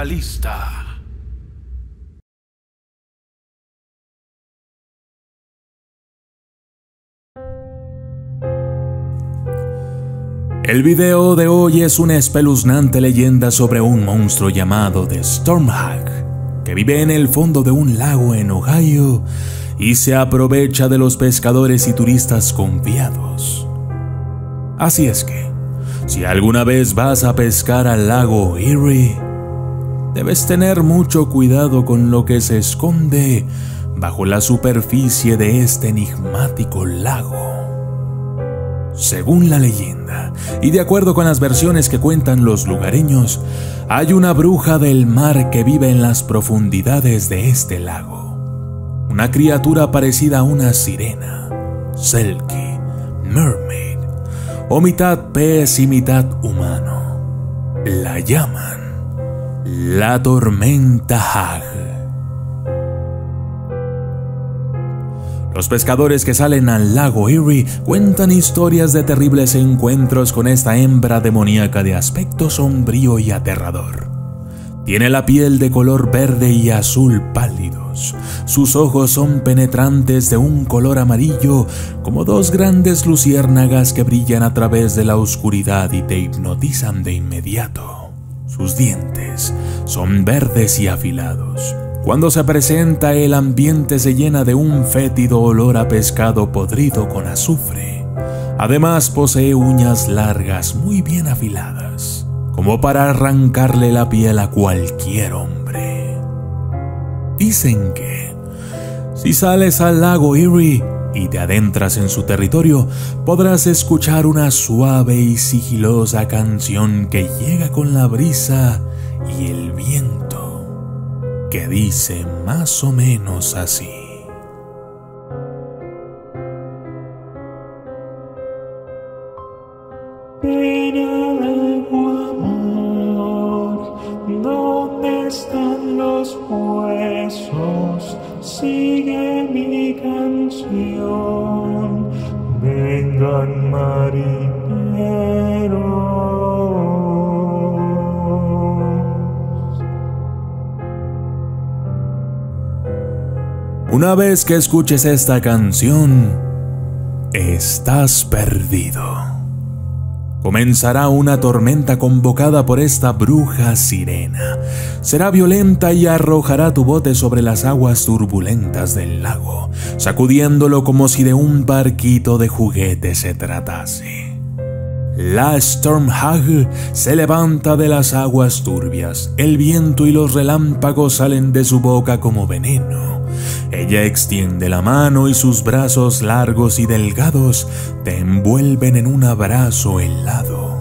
Realista. El video de hoy es una espeluznante leyenda sobre un monstruo llamado The Stormhag, que vive en el fondo de un lago en Ohio y se aprovecha de los pescadores y turistas confiados. Así es que, si alguna vez vas a pescar al lago Erie, debes tener mucho cuidado con lo que se esconde bajo la superficie de este enigmático lago. Según la leyenda, y de acuerdo con las versiones que cuentan los lugareños, hay una bruja del mar que vive en las profundidades de este lago. Una criatura parecida a una sirena, Selkie, mermaid, o mitad pez y mitad humano. La llaman la Tormenta Hag. Los pescadores que salen al lago Erie cuentan historias de terribles encuentros con esta hembra demoníaca de aspecto sombrío y aterrador. Tiene la piel de color verde y azul pálidos. Sus ojos son penetrantes de un color amarillo, como dos grandes luciérnagas que brillan a través de la oscuridad y te hipnotizan de inmediato. Sus dientes son verdes y afilados. Cuando se presenta, el ambiente se llena de un fétido olor a pescado podrido con azufre. Además, posee uñas largas muy bien afiladas, como para arrancarle la piel a cualquier hombre. Dicen que, si sales al lago Erie y te adentras en su territorio, podrás escuchar una suave y sigilosa canción que llega con la brisa y el viento, que dice más o menos así. Amor, ¿dónde están los huesos? Sigue mi canción. Vengan marineros. Una vez que escuches esta canción, estás perdido. Comenzará una tormenta convocada por esta bruja sirena. Será violenta y arrojará tu bote sobre las aguas turbulentas del lago, sacudiéndolo como si de un barquito de juguete se tratase. La Stormhag se levanta de las aguas turbias. El viento y los relámpagos salen de su boca como veneno. Ella extiende la mano y sus brazos largos y delgados te envuelven en un abrazo helado.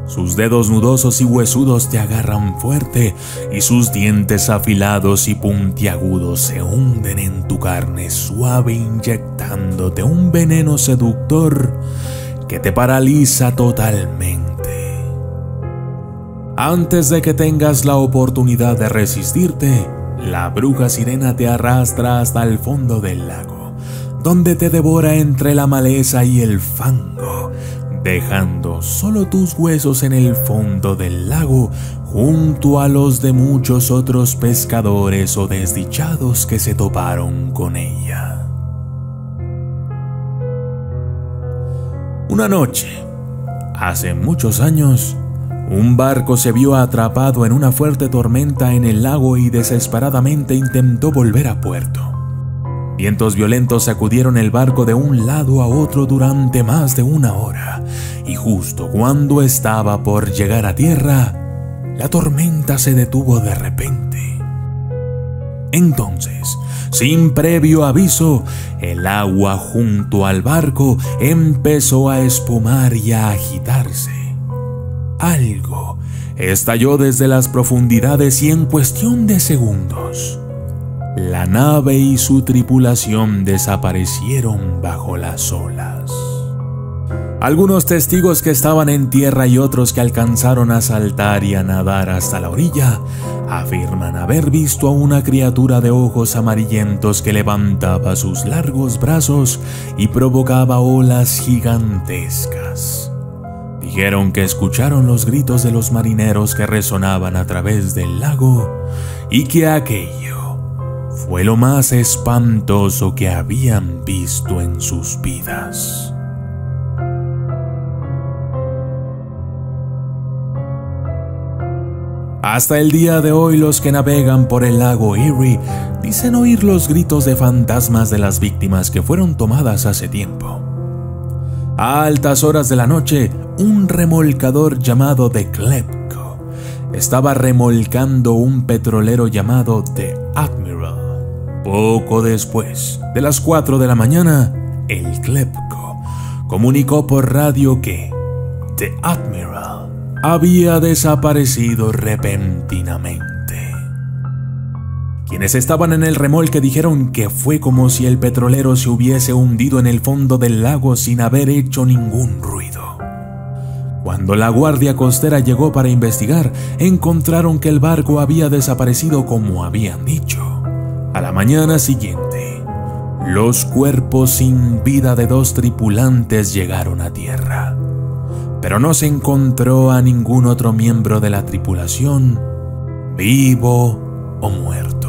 Sus dedos nudosos y huesudos te agarran fuerte y sus dientes afilados y puntiagudos se hunden en tu carne suave, inyectándote un veneno seductor que te paraliza totalmente. Antes de que tengas la oportunidad de resistirte, la bruja sirena te arrastra hasta el fondo del lago, donde te devora entre la maleza y el fango, dejando solo tus huesos en el fondo del lago junto a los de muchos otros pescadores o desdichados que se toparon con ella. Una noche, hace muchos años, un barco se vio atrapado en una fuerte tormenta en el lago y desesperadamente intentó volver a puerto. Vientos violentos sacudieron el barco de un lado a otro durante más de una hora, y justo cuando estaba por llegar a tierra, la tormenta se detuvo de repente. Entonces, sin previo aviso, el agua junto al barco empezó a espumar y a agitarse. Algo estalló desde las profundidades y en cuestión de segundos, la nave y su tripulación desaparecieron bajo las olas. Algunos testigos que estaban en tierra y otros que alcanzaron a saltar y a nadar hasta la orilla afirman haber visto a una criatura de ojos amarillentos que levantaba sus largos brazos y provocaba olas gigantescas. Dijeron que escucharon los gritos de los marineros que resonaban a través del lago y que aquello fue lo más espantoso que habían visto en sus vidas. Hasta el día de hoy, los que navegan por el lago Erie dicen oír los gritos de fantasmas de las víctimas que fueron tomadas hace tiempo. A altas horas de la noche, un remolcador llamado The Klepko estaba remolcando un petrolero llamado The Admiral. Poco después de las 4 de la mañana, el Klepko comunicó por radio que The Admiral había desaparecido repentinamente. Quienes estaban en el remolque dijeron que fue como si el petrolero se hubiese hundido en el fondo del lago sin haber hecho ningún ruido. Cuando la guardia costera llegó para investigar, encontraron que el barco había desaparecido como habían dicho. A la mañana siguiente, los cuerpos sin vida de 2 tripulantes llegaron a tierra, pero no se encontró a ningún otro miembro de la tripulación, vivo o muerto.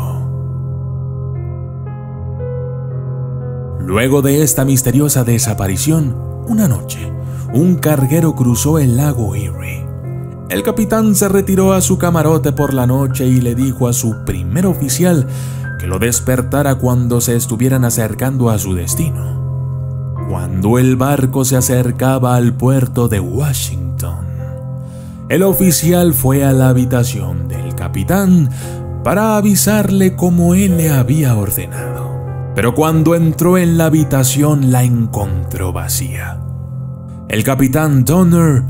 Luego de esta misteriosa desaparición, una noche, un carguero cruzó el lago Erie. El capitán se retiró a su camarote por la noche y le dijo a su primer oficial que lo despertara cuando se estuvieran acercando a su destino. Cuando el barco se acercaba al puerto de Washington, el oficial fue a la habitación del capitán para avisarle como él le había ordenado. Pero cuando entró en la habitación la encontró vacía. El capitán Donner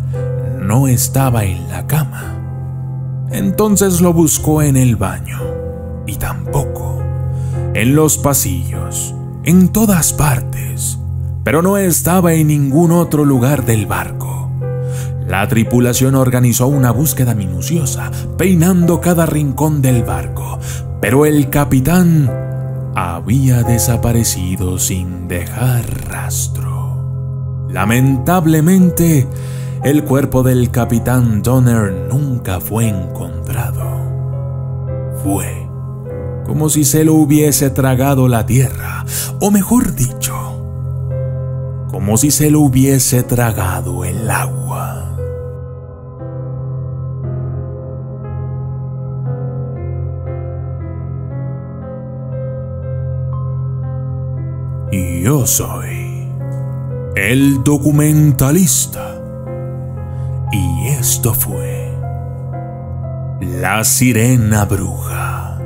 no estaba en la cama. Entonces lo buscó en el baño, y tampoco, en los pasillos, en todas partes, pero no estaba en ningún otro lugar del barco. La tripulación organizó una búsqueda minuciosa, peinando cada rincón del barco, pero el capitán había desaparecido sin dejar rastro. Lamentablemente, el cuerpo del capitán Donner nunca fue encontrado. Fue como si se lo hubiese tragado la tierra, o mejor dicho, como si se lo hubiese tragado el agua. Y yo soy el documentalista. Y esto fue La Sirena Bruja.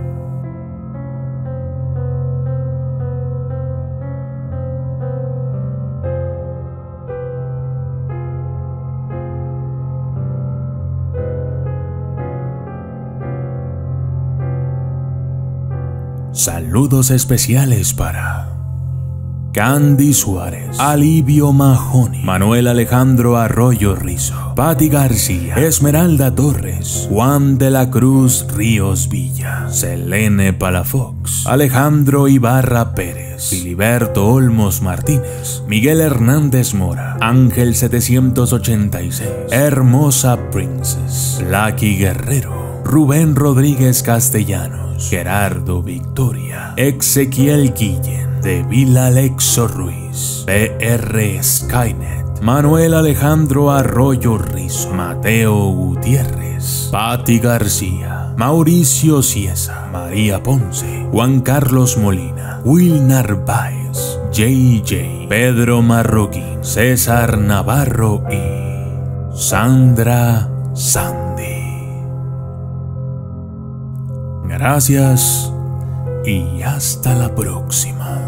Saludos especiales para Candy Suárez, Alivio Mahoney, Manuel Alejandro Arroyo Rizo, Patti García, Esmeralda Torres, Juan de la Cruz Ríos Villa, Selene Palafox, Alejandro Ibarra Pérez, Filiberto Olmos Martínez, Miguel Hernández Mora, Ángel 786, Hermosa Princess, Lucky Guerrero, Rubén Rodríguez Castellanos, Gerardo Victoria, Ezequiel Guillén, de Vila Alexo Ruiz, PR Skynet, Manuel Alejandro Arroyo Rizo, Mateo Gutiérrez, Patti García, Mauricio Ciesa, María Ponce, Juan Carlos Molina, Will Narváez, JJ, Pedro Marroquín, César Navarro y Sandra Sandy. Gracias y hasta la próxima.